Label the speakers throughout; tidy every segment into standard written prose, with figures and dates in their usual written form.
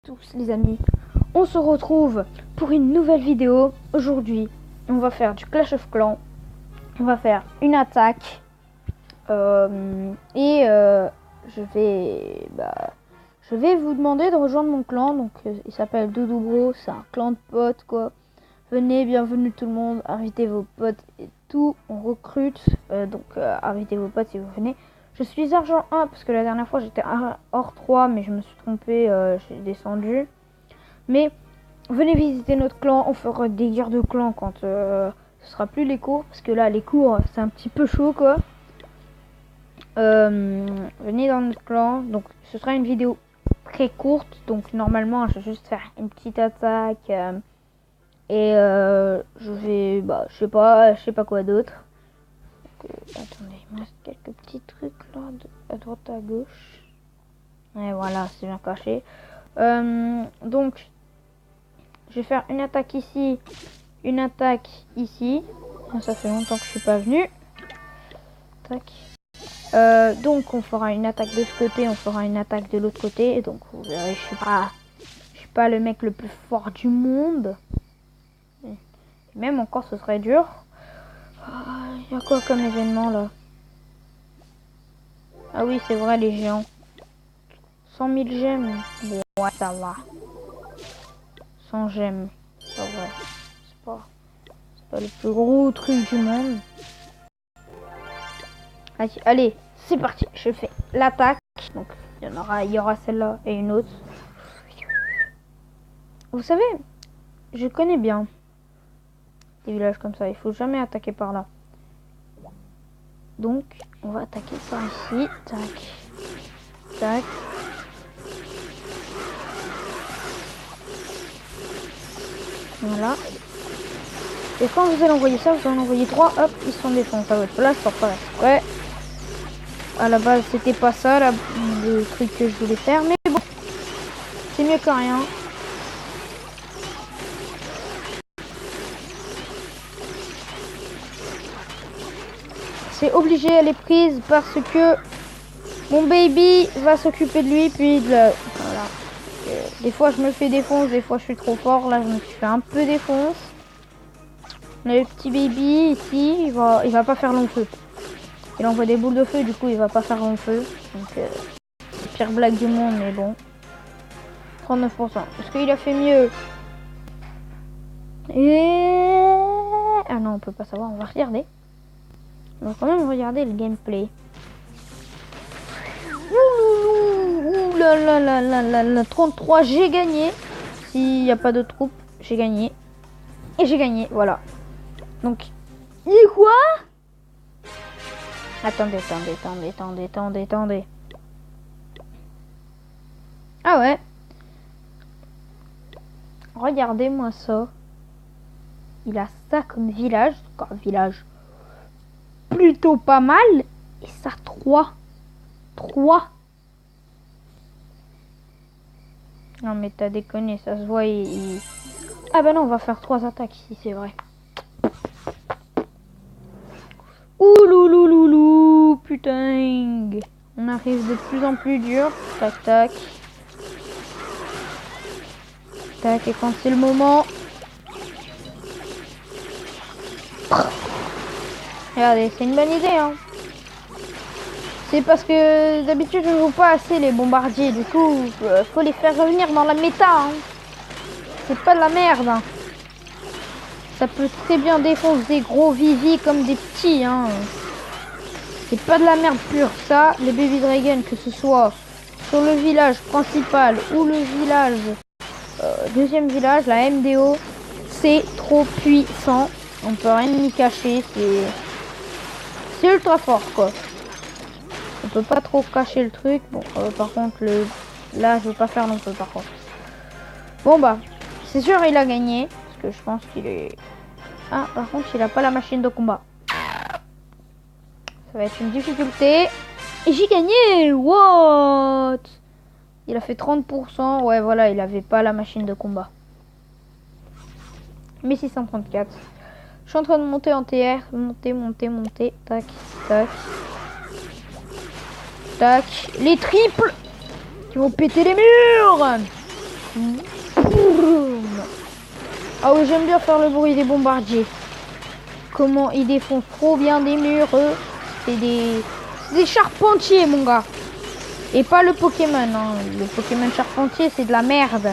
Speaker 1: tous les amis, on se retrouve pour une nouvelle vidéo. Aujourd'hui on va faire du Clash of Clans, on va faire une attaque je vais vous demander de rejoindre mon clan. Donc il s'appelle Doudou Bro, c'est un clan de potes quoi. Venez, bienvenue tout le monde, invitez vos potes et tout, on recrute, invitez vos potes si vous venez. Je suis argent 1 parce que la dernière fois j'étais hors 3 mais je me suis trompé, j'ai descendu. Mais venez visiter notre clan, on fera des guerres de clan quand ce sera plus les cours. Parce que là les cours c'est un petit peu chaud quoi. Venez dans notre clan, donc ce sera une vidéo très courte. Donc normalement je vais juste faire une petite attaque je sais pas quoi d'autre. Attendez, il me reste quelques petits trucs là, à droite à gauche. Et voilà, c'est bien caché. Donc, je vais faire une attaque ici, une attaque ici. Ça fait longtemps que je suis pas venue. Tac. Donc, on fera une attaque de ce côté, on fera une attaque de l'autre côté. Et donc, vous verrez, je suis pas le mec le plus fort du monde. Et même encore, ce serait dur. Il y a quoi comme événement là? Ah oui, c'est vrai, les géants. 100 000 gemmes. Bon, ouais, ça va. 100 gemmes. Ça va. C'est pas le plus gros truc du monde. Allez, c'est parti. Je fais l'attaque. Donc, il y aura celle-là et une autre. Vous savez, je connais bien des villages comme ça. Il faut jamais attaquer par là. Donc, on va attaquer par ici. Tac. Tac. Voilà. Et quand vous allez envoyer ça, vous allez envoyer 3. Hop, ils sont défoncés à votre place. Sans pas exprès. À la base, c'était pas ça là, le truc que je voulais faire. Mais bon, c'est mieux que rien. C'est obligé, elle est prise parce que mon baby va s'occuper de lui. Puis voilà. Des fois je me fais défoncer, des fois je suis trop fort. Là je me suis fait un peu défoncer. Le petit baby ici, il va pas faire long feu. Il envoie des boules de feu, du coup il va pas faire long feu. Donc c'est pire blague du monde, mais bon. 39%. Est-ce qu'il a fait mieux? Ah non, on peut pas savoir, on va regarder. On va quand même regarder le gameplay. Ouh là là là là là là, 33, j'ai gagné. S'il n'y a pas de troupes, j'ai gagné. Et j'ai gagné, voilà. Donc, il est quoi? Attendez. Ah ouais. Regardez-moi ça. Il a ça comme village. Encore village. Plutôt pas mal. Et ça 3. Non mais t'as déconné, ça se voit. Ah bah non, on va faire 3 attaques ici, c'est vrai. Ouloulouloulou, putain. On arrive de plus en plus dur. Tac tac. Tac, et quand c'est le moment. Regardez, c'est une bonne idée hein. C'est parce que d'habitude je ne joue pas assez les bombardiers, du coup faut les faire revenir dans la méta hein. C'est pas de la merde hein. Ça peut très bien défoncer des gros vivis comme des petits hein. C'est pas de la merde pure ça. Les baby dragon, que ce soit sur le village principal ou le village deuxième village, la MDO, c'est trop puissant. On peut rien y cacher, c'est ultra fort quoi. On peut pas trop cacher le truc. Bon, par contre, là, je veux pas faire non plus par contre. Bon bah, c'est sûr, il a gagné. Parce que je pense qu'il est... Ah, par contre, il a pas la machine de combat. Ça va être une difficulté. Et j'ai gagné. What? Il a fait 30%. Ouais, voilà, il avait pas la machine de combat. 1634. Je suis en train de monter en TR. Monter. Tac, tac. Tac. Les triples qui vont péter les murs. Ah oui, j'aime bien faire le bruit des bombardiers. Comment ils défoncent trop bien des murs, eux. C'est des charpentiers, mon gars. Et pas le Pokémon, hein. Le Pokémon charpentier, c'est de la merde.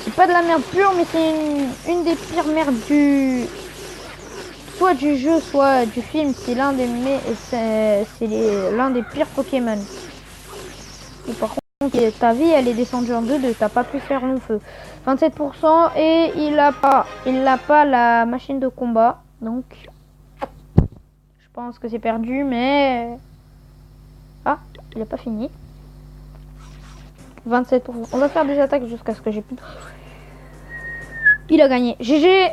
Speaker 1: C'est pas de la merde pure, mais c'est une des pires merdes soit du jeu, soit du film. C'est l'un des l'un des pires Pokémon. Et par contre, ta vie, elle est descendue en 2-2. T'as pas pu faire long feu. 27% et il n'a pas la machine de combat. Donc, je pense que c'est perdu, mais... Ah, il n'a pas fini. 27%. On va faire des attaques jusqu'à ce que j'ai plus... Il a gagné. GG.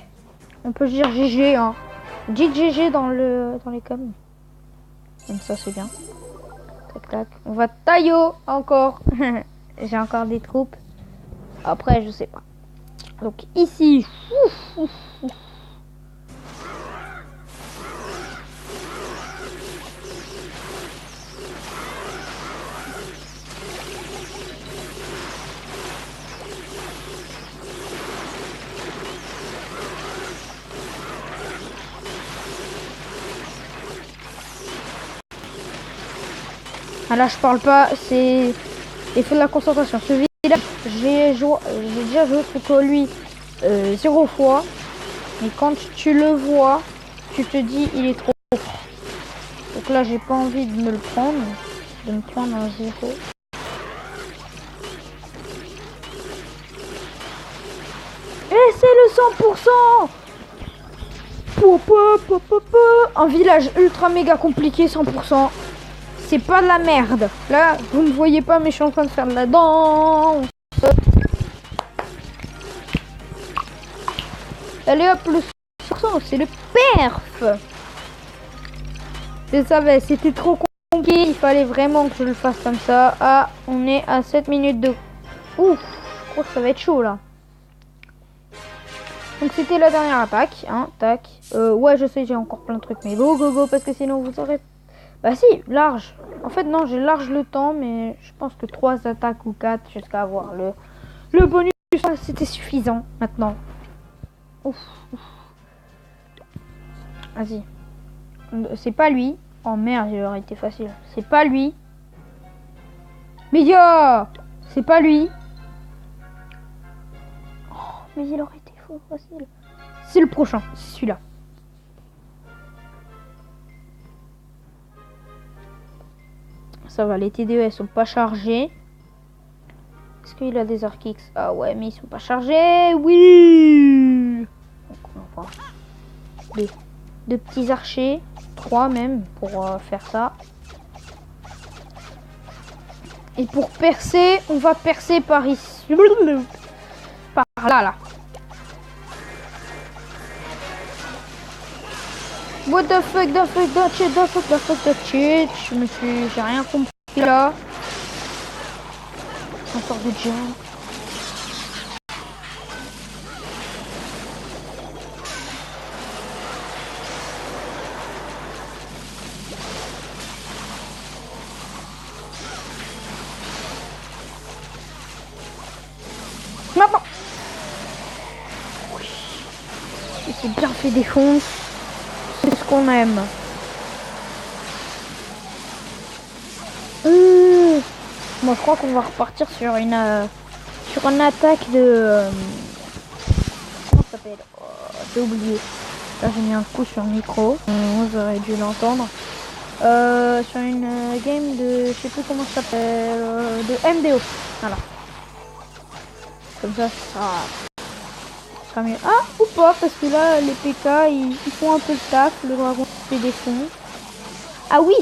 Speaker 1: On peut dire GG, hein. Dites GG dans les coms. Comme ça, c'est bien. Tac, tac. On va taillot encore. J'ai encore des troupes. Après, je sais pas. Donc ici. Ah là, je parle pas, c'est... Il faut de la concentration. Celui-là, j'ai déjà joué contre lui 0 fois. Mais quand tu le vois, tu te dis, il est trop fort. Donc là, j'ai pas envie de me le prendre. De me prendre un 0. Et c'est le 100%. Un village ultra méga compliqué, 100%. C'est pas de la merde. Là, vous ne voyez pas, mais je suis en train de faire de la danse. Allez hop, le 100%, c'est le perf. Je savais, c'était trop compliqué. Il fallait vraiment que je le fasse comme ça. Ah, on est à 7 minutes de... Ouh, je crois que ça va être chaud, là. Donc, c'était la dernière attaque. Hein, tac. Ouais, je sais, j'ai encore plein de trucs. Mais go, parce que sinon, vous aurez... Bah si, large. En fait, non, j'ai large le temps, mais je pense que 3 attaques ou 4 jusqu'à avoir le bonus, c'était suffisant maintenant. Ouf. Vas-y. C'est pas lui. Oh merde, il aurait été facile. C'est pas lui. Mais yo, c'est pas lui. Oh, mais il aurait été faux facile. C'est le prochain, c'est celui-là. Ça va, les TDE sont pas chargés. Est-ce qu'il a des arcs X? Ah ouais, mais ils sont pas chargés. Oui. Donc on va deux petits archers, 3 même pour faire ça. Et pour percer, on va percer par ici. Par là. What the fuck, the shit. J'ai rien compris là. Encore de jump. Maintenant. Oui. Il s'est bien fait défoncer. C'est ce qu'on aime. Moi je crois qu'on va repartir sur une attaque de comment ça s'appelle, j'ai oublié. Là j'ai mis un coup sur le micro, vous aurez dû l'entendre. Sur une game de, je sais plus comment ça s'appelle, de MDO. Voilà. Comme ça sera mieux. Ah, ou pas, parce que là les PK ils font un peu le taf, le dragon fait des fonds. Ah oui.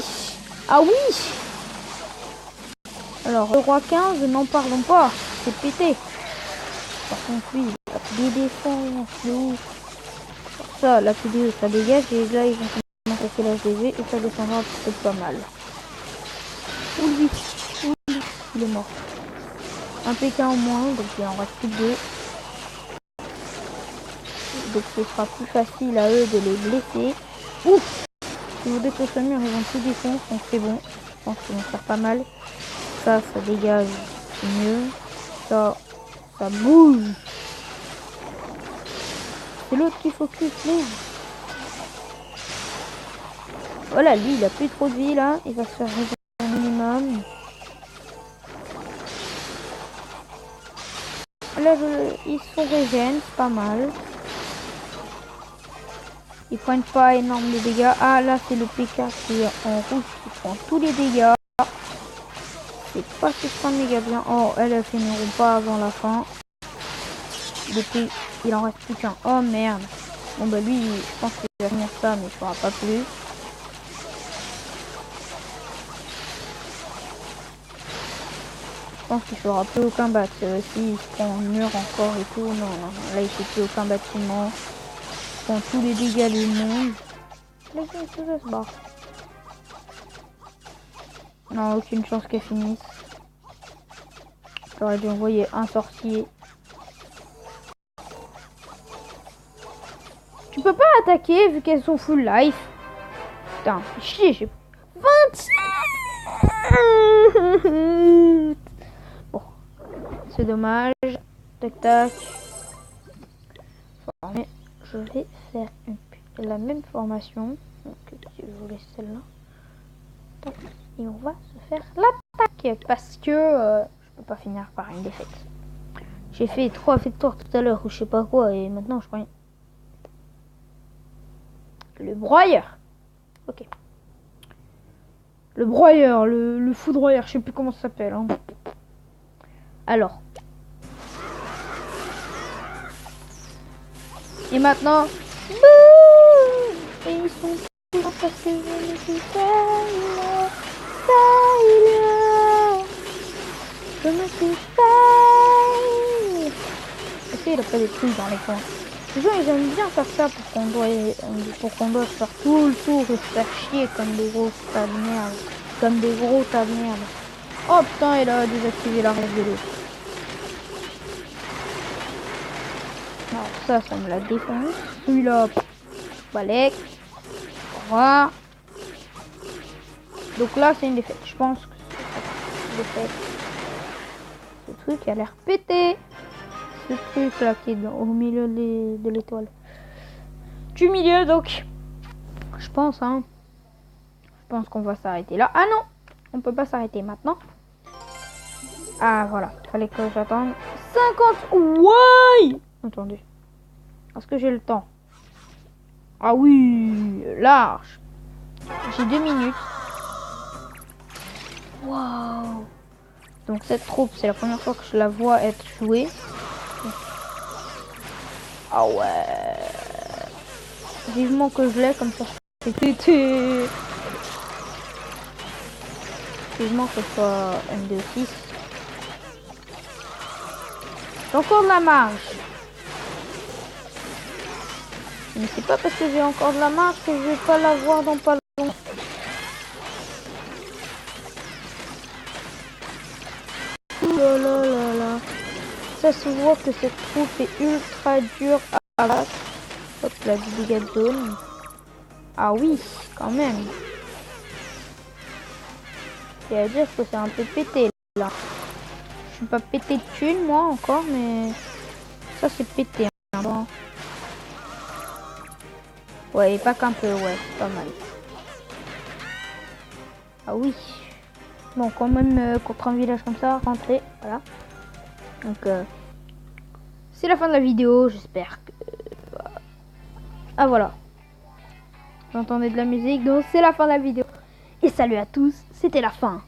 Speaker 1: Alors, le roi 15, n'en parlons pas, c'est pété. Par contre, lui, il a des défenses, de ouf. Ça, la PDE, ça dégage, et là, ils vont commencer à casser l'HDV, et ça descendra peut-être pas mal. Ou lui, il est mort. Un PK en moins, donc il en reste plus que 2. Donc ce sera plus facile à eux de les blesser. Ouf! Si vous détruisez le mur, ils vont tout défoncer, donc c'est bon. Je pense qu'ils vont faire pas mal. Ça dégage, c'est mieux. Ça, Ça bouge. C'est l'autre qui focus, merde. Voilà, lui, il a plus trop de vie, là. Il va se faire régénérer un minimum. Là, ils se régènent, c'est pas mal. Ils prennent pas énorme de dégâts. Ah, là, c'est le PK qui est en rouge qui prend tous les dégâts. C'est pas super méga bien. Oh, elles finiront pas avant la fin. Depuis, il en reste plus qu'un. Oh, merde. Bon, bah, lui, je pense qu'il va finir ça, mais il fera pas plus. Je pense qu'il fera plus aucun bat. S'il se prend un mur encore et tout, non, non, là il fait plus aucun bâtiment. Il prend tous les dégâts du monde. Là, tout ça se barre. Non, aucune chance qu'elle finisse. J'aurais dû envoyer un sorcier. Tu peux pas attaquer vu qu'elles sont full life. Putain, chier, j'ai 27. Bon, c'est dommage. Tac tac. Mais je vais faire la même formation. Donc, je vous laisse celle-là. Et on va se faire l'attaque. Parce que je peux pas finir par une défaite. J'ai fait 3 victoires tout à l'heure ou je sais pas quoi. Et maintenant je crois. Le broyeur. Ok. Le broyeur, le foudroyeur, je sais plus comment ça s'appelle. Hein. Alors. Et maintenant. Et ils sont tous parce que je me suis fait. Je me suis fait. Est-ce qu'il a pas des trucs dans les coins? Les gens ils aiment bien faire ça pour qu'on doit faire tout le tour et se faire chier comme des gros tas de merde. Comme des gros tas de merde. Oh putain, il a désactivé la règle de l'eau. Alors ça me la défonce. Celui-là, balèque. Voilà. Donc là c'est une défaite. Je pense que c'est une défaite. Ce truc a l'air pété. Ce truc là qui est au milieu de l'étoile. Du milieu donc. Je pense hein. Je pense qu'on va s'arrêter là. Ah non, on peut pas s'arrêter maintenant. Ah voilà, fallait que j'attende 50. Ouais. Attendez. Est-ce que j'ai le temps? Ah oui, large. J'ai 2 minutes. Waouh. Donc cette troupe, c'est la première fois que je la vois être jouée. Ah ouais. Vivement que je l'ai comme ça. Pété. Vivement que ce soit M26. J'ai encore de la marge. Mais c'est pas parce que j'ai encore de la marge que je vais pas la voir dans pas longtemps. Oh là là là. Ça se voit que cette troupe est ultra dure à battre. Hop là, du dégâts de zone. Ah oui, quand même. Et à dire que c'est un peu pété là. Je suis pas pété de thunes moi encore, mais ça c'est pété. Hein. Bon. Ouais, et pas qu'un peu, ouais, c'est pas mal. Ah oui. Bon, quand même, contre un village comme ça, rentrer, voilà. Donc, c'est la fin de la vidéo, j'espère que... Ah voilà. J'entendais de la musique, donc c'est la fin de la vidéo. Et salut à tous, c'était la fin.